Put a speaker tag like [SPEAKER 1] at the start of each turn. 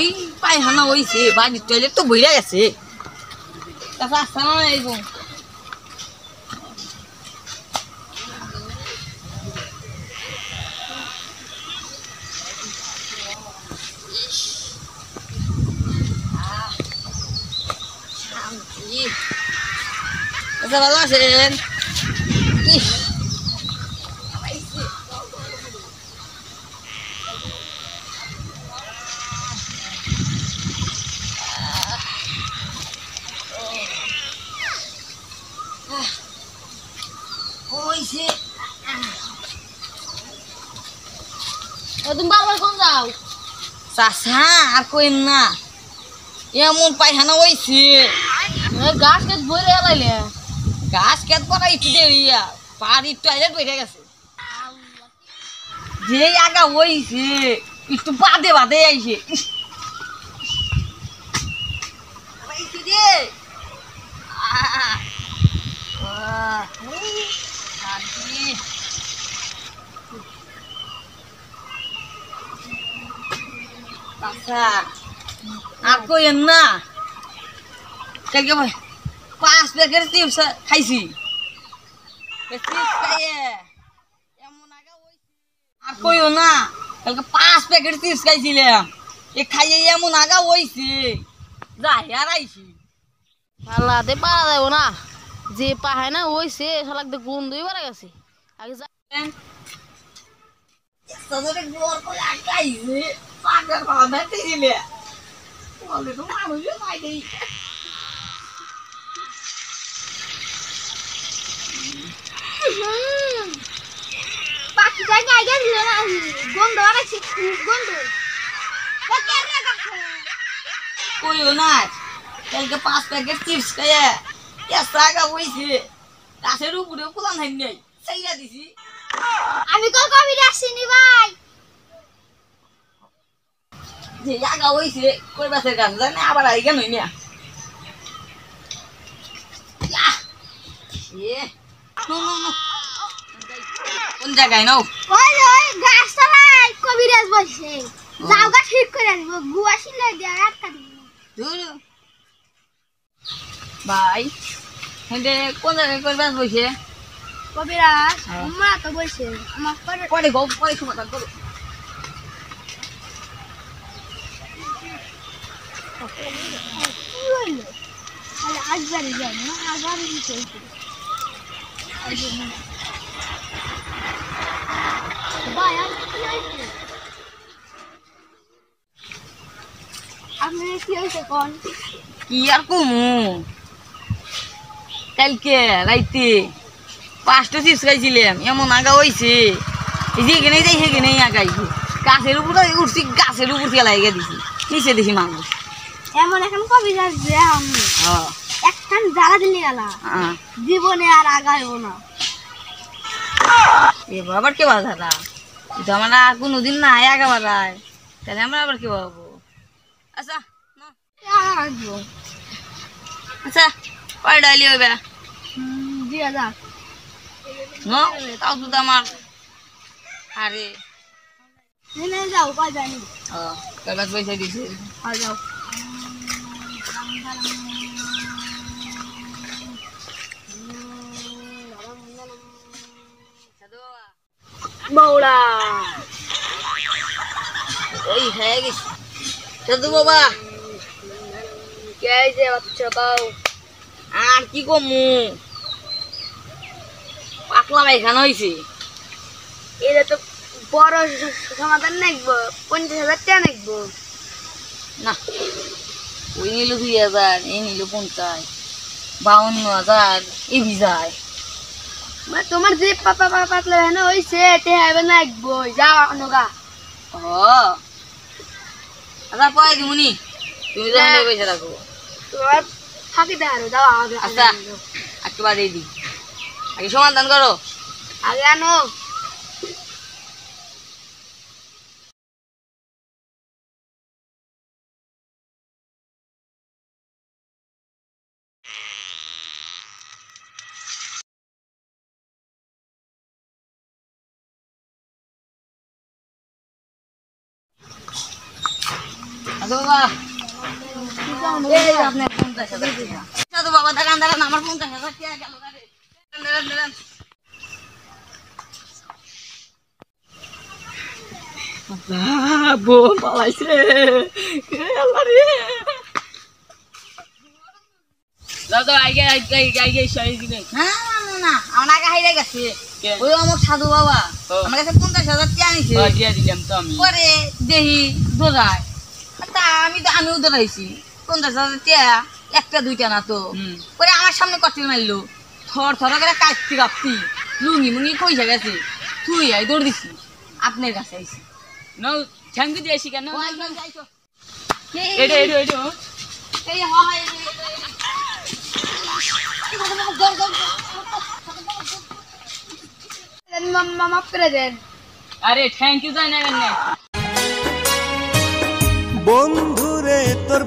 [SPEAKER 1] এই পায়খানা হইছে বাড়ির টয়লেট তো বইরা গেছে তারপর আসতে না এই ভালো আছেন
[SPEAKER 2] তুমি বারবার কোন যাও
[SPEAKER 1] চাষা আর কইন না এমন পায়খানা হইছে
[SPEAKER 2] গাছ কেট বইরে এলাইলে
[SPEAKER 1] গাছ খেত করা একটু দেরিয়া বাড়ির টয়লেট বইরে গেছে যে আগা হইছে একটু বাদে বাদে আইছে আর কইন না কালকে 5 প্যাকেট চিপস খাইছি আর কইও না কালকে 5 প্যাকেট চিপস খাইছিলাম এ খাইয়ে এমন আগা হইছে যাই আর আইছি
[SPEAKER 2] আল্লাহতে পারা যাব না যে পাহায় না হইছে শালাক দে গন্ধই বাড়া গেছে আগে যা
[SPEAKER 1] সদরে গোর করে আইছে পাগল বাবা দিলে বলে তো মানুষ নাই দেই
[SPEAKER 3] বাকি জায়গায় গেছিল না গন্ধ আরেছে গন্ধ
[SPEAKER 1] কইও না কালকে 5 প্যাকেট চিপস খাইয়া এসা আগা হইছে গাছের উপরে কুলান হাই নাই সাইরা দিছি
[SPEAKER 3] আমি কল কবি আসিনি ভাই
[SPEAKER 1] যে আগা হইছে কই বাসের গাছ জানে আবার আই কেন নিয়া কোন জায়গায় নাও
[SPEAKER 3] ওই ওই গাছটা ভাই কবিরাজ বসে যাও গা ঠিক করে আনবো গুয়া সিলাই দিয়ে আটকা দিব
[SPEAKER 1] দূর ভাই হেঁটে কোন জায়গায় কবিরাজ বসে
[SPEAKER 3] কবিরাজ আমরা তো বসে আমার
[SPEAKER 1] পরে গো পরে সমাধান করো
[SPEAKER 3] কি হইলো তাহলে আজবারে যাই না আজবারে দিতে ভাই আর কি হইছে আপনি কি হইছে কোন
[SPEAKER 1] কি আর কমু কালকে রাইতে 5টা চিপস খাইছিলাম এমন আগা হইছে যেখানে যাই সেখানে আগাইছে গাছের উপরে উঠছি গাছের উপর থেকে লাগিয়ে দিছি নিচে দেখি মানুষ
[SPEAKER 3] এমন এখন কবিরাজ যে আমি একখান জ্বালা দিলে গেল জীবনে আর আগাইব না
[SPEAKER 1] এবার আবার কে বাধা এটা আমরা কোনোদিন নাই আগা বাড়ায় তাহলে আমরা আবার কে পাবো আচ্ছা আচ্ছা কয় ডাইলি হইবে
[SPEAKER 3] 2000
[SPEAKER 1] তাও তো আমার আরে
[SPEAKER 3] নিয়ে যাও কয় জানি
[SPEAKER 1] কাগজ পয়সা দিছে
[SPEAKER 3] যাও
[SPEAKER 2] বৌড়া
[SPEAKER 1] ওই হয়ে গেছে সাধু বাবা
[SPEAKER 2] কে যে বাচ্চা পাও
[SPEAKER 1] আর কি কমু পাতলা পায়খানা হয়েছে
[SPEAKER 2] এটা তো বড় সমাধান নাকবো 50,000 টাকা নাকবো
[SPEAKER 1] না ওই নিল 2,000 এই নিল 50 52,000 এই ভিজায়
[SPEAKER 2] তোমার যে পাতলা না হইছে তে হবে নাকবো যাও নগা
[SPEAKER 1] আচ্ছা পরে দিমুনি তুমি যখন পয়সা রাখো
[SPEAKER 2] তোমার ফাঁকি দেখানো যাও আগে
[SPEAKER 1] আচ্ছা একেবারে দিই আগে সমাধান করো
[SPEAKER 2] আগে আনো
[SPEAKER 1] সাধু বাবা এই আপনার 50,000 টাকা সাধু বাবা দাঁড়ান দাঁড়ান আমার 50,000 টাকা গেল রে দাঁড়ান দাঁড়ান বউ পালাইছে আল্লাহ রে দাদা আইগে সই দিবেন না না আমার আগে হাইরে গেছে ওই আমার সাধু বাবা আমার কাছে 50,000 টাকা আনিছে দিয়া দিলাম তো আমি পরে দেহি দোরায় তা আমিও দোরাইছি 50,000 টাকা একটা দুইটা না তো পরে আমার সামনে কটিল মারলো থর থর করে কাটতি কাটতি লুঙ্গি মুঙ্গি কইসা গেছে তুই আই দৌড় দিছি আপনার কাছে আইছি নাও থ্যাংক ইউ দিয়েছি কেন এই হয়
[SPEAKER 3] মাফ করে দেন
[SPEAKER 1] আরে থ্যাংক ইউ জানা কেন
[SPEAKER 4] বন্ধুরে তোর